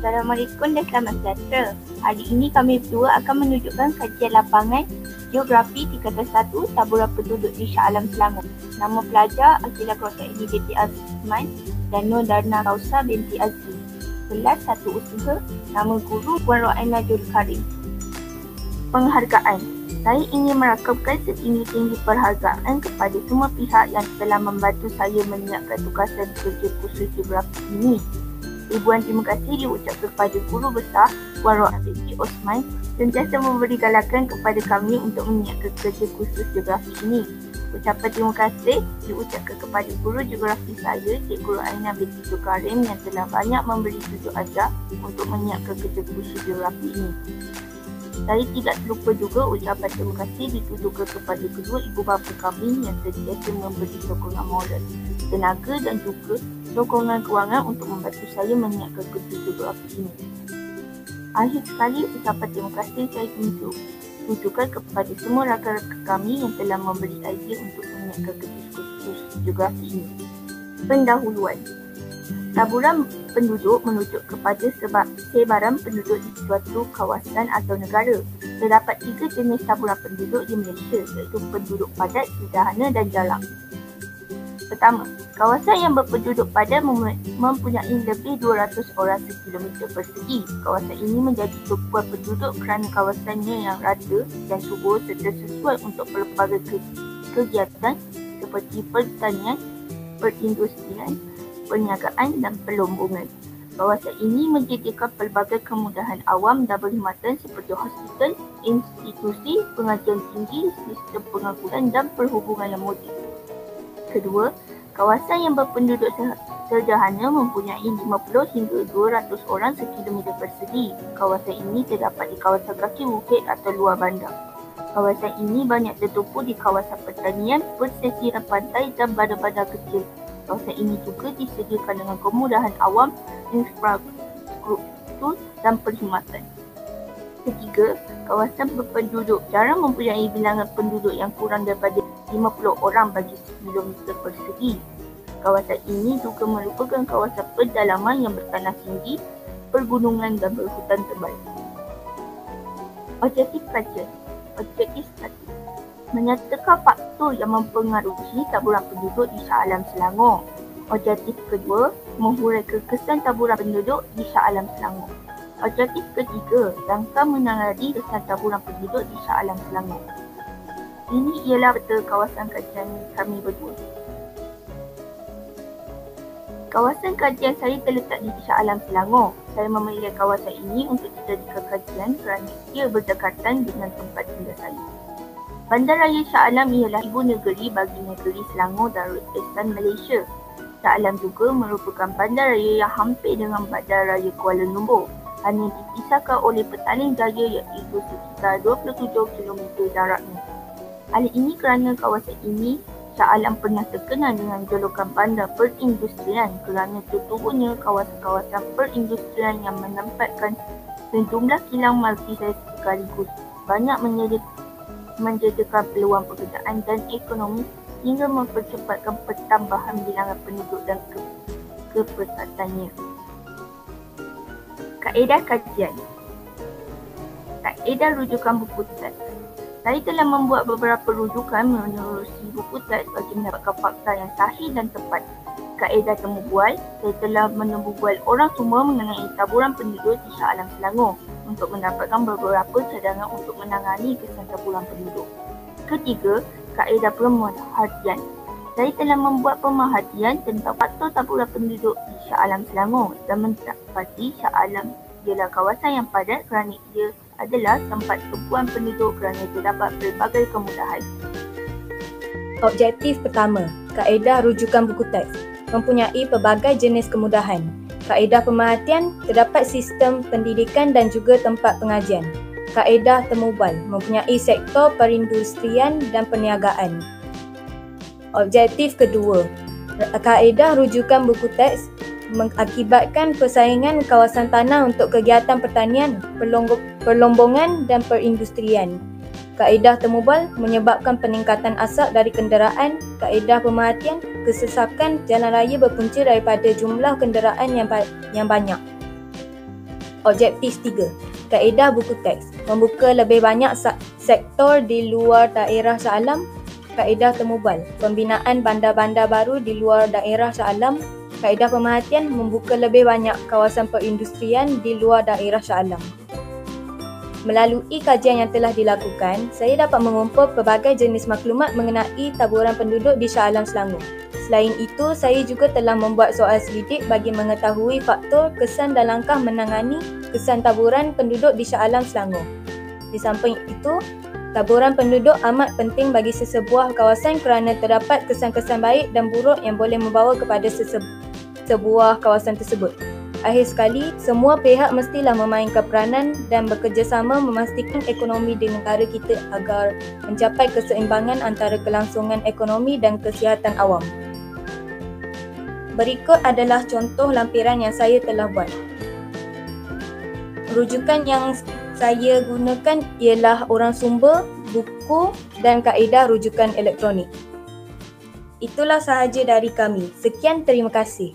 Assalamualaikum dan selamat sejahtera. Hari ini kami berdua akan menunjukkan kajian lapangan Geografi tingkatan 1 Taburan Penduduk di Shah Alam Selangor. Nama pelajar Akilah Krosaini binti Azman dan Nur Darna Kausa binti Azmi. Kelas 1 usaha. Nama guru Puan Ro'aina Jul Karim. Penghargaan. Saya ingin merakamkan setinggi-tinggi perhargaan kepada semua pihak yang telah membantu saya menyiapkan tugasan kerja kursus geografi ini. Ribuan terima kasih diucapkan kepada guru besar Puan Ro'aina binti Osman sentiasa memberi galakan kepada kami untuk menyiapkan kerja kursus geografi ini. Ucapan terima kasih diucapkan kepada guru geografi saya, Cikgu Ro'aina binti Jul Karim yang telah banyak memberi tunjuk ajar untuk menyiapkan kerja kursus geografi ini. Saya tidak terlupa juga ucapan terima kasih ditujukan kepada kedua ibu bapa kami yang sentiasa memberi sokongan moral, tenaga dan juga sokongan kewangan untuk membantu saya menyiapkan kerja geografi ini. Akhir sekali, ucapan terima kasih saya tujukan kepada semua rakan-rakan kami yang telah memberi idea untuk menyiapkan kerja kursus geografi ini. Pendahuluan. Taburan penduduk merujuk kepada sebaran penduduk di suatu kawasan atau negara. Terdapat 3 jenis taburan penduduk di Malaysia, iaitu penduduk padat, sederhana dan jarak. Pertama, kawasan yang berpenduduk padat mempunyai lebih 200 orang sekilometer persegi. Kawasan ini menjadi tumpuan penduduk kerana kawasannya yang rata dan subur serta sesuai untuk pelbagai kegiatan seperti pertanian, perindustrian, perniagaan dan perlombongan. Kawasan ini menyediakan pelbagai kemudahan awam dan perkhidmatan seperti hospital, institusi, pengajian tinggi, sistem pengangkutan dan perhubungan yang moden. Kedua, kawasan yang berpenduduk sederhana mempunyai 50 hingga 200 orang sekilometer persegi. Kawasan ini terdapat di kawasan kaki bukit atau luar bandar. Kawasan ini banyak tertumpu di kawasan pertanian, persesiran pantai dan bandar-bandar kecil. Kawasan ini juga disediakan dengan kemudahan awam, infrastruktur dan perkhidmatan. Ketiga, kawasan berpenduduk jarang mempunyai bilangan penduduk yang kurang daripada 50 orang bagi kilometer persegi. Kawasan ini juga merupakan kawasan pedalaman yang bertanah tinggi, pergunungan dan berhutan tebal. Objektif kajian. Objektif 1. Menyatakan faktor yang mempengaruhi taburan penduduk di Shah Alam Selangor. Objektif kedua, menghuraikan kesan taburan penduduk di Shah Alam Selangor. Objektif ketiga, rangka menangani kesan taburan penduduk di Shah Alam Selangor. Ini ialah peta kawasan kajian kami berdua. Kawasan kajian saya terletak di Shah Alam Selangor. Saya memilih kawasan ini untuk dijadikan kajian kerana ia berdekatan dengan tempat tinggal saya. Bandaraya Shah Alam ialah ibu negeri bagi negeri Selangor dan Darussan Malaysia. Shah Alam juga merupakan bandaraya yang hampir dengan Bandaraya Kuala Lumpur, hanya dipisahkan oleh Petaling Jaya iaitu sekitar 27 km jaraknya. Hal ini kerana kawasan ini Shah Alam pernah terkenal dengan julukan bandar perindustrian kerana tertubuhnya kawasan-kawasan perindustrian yang menempatkan sejumlah kilang multi-saiz sekaligus, banyak menjadikan peluang pekerjaan dan ekonomi hingga mempercepatkan pertambahan bilangan penduduk dan kepesatannya. Kaedah kajian. Kaedah rujukan buku teks. Saya telah membuat beberapa rujukan menerusi buku teks bagi mendapatkan fakta yang sahih dan tepat. Kaedah temu bual, saya telah menemu bual orang semua mengenai taburan penduduk di Shah Alam Selangor untuk mendapatkan beberapa cadangan untuk menangani kesan taburan penduduk. Ketiga, kaedah pemerhatian. Saya telah membuat pemerhatian tentang faktor taburan penduduk di Shah Alam Selangor dan mendapati Shah Alam ialah kawasan yang padat kerana ia adalah tempat tumpuan penduduk kerana terdapat pelbagai kemudahan. Objektif pertama, kaedah rujukan buku teks mempunyai pelbagai jenis kemudahan. Kaedah pemerhatian, terdapat sistem pendidikan dan juga tempat pengajian. Kaedah temubal, mempunyai sektor perindustrian dan perniagaan. Objektif kedua, kaedah rujukan buku teks mengakibatkan persaingan kawasan tanah untuk kegiatan pertanian, perlombongan dan perindustrian. Kaedah temubal menyebabkan peningkatan asap dari kenderaan. Kaedah pemerhatian, kesesakan jalan raya berpunca daripada jumlah kenderaan yang banyak. Objektif 3. Kaedah buku teks. Membuka lebih banyak sektor di luar daerah Shah Alam. Kaedah temubal. Pembinaan bandar-bandar baru di luar daerah Shah Alam. Kaedah pemerhatian. Membuka lebih banyak kawasan perindustrian di luar daerah Shah Alam. Melalui kajian yang telah dilakukan, saya dapat mengumpul pelbagai jenis maklumat mengenai taburan penduduk di Shah Alam Selangor. Selain itu, saya juga telah membuat soal selidik bagi mengetahui faktor, kesan dan langkah menangani kesan taburan penduduk di Shah Alam Selangor. Di samping itu, taburan penduduk amat penting bagi sesebuah kawasan kerana terdapat kesan-kesan baik dan buruk yang boleh membawa kepada sebuah kawasan tersebut. Akhir sekali, semua pihak mestilah memainkan peranan dan bekerjasama memastikan ekonomi di negara kita agar mencapai keseimbangan antara kelangsungan ekonomi dan kesihatan awam. Berikut adalah contoh lampiran yang saya telah buat. Rujukan yang saya gunakan ialah orang sumber, buku dan kaedah rujukan elektronik. Itulah sahaja dari kami. Sekian, terima kasih.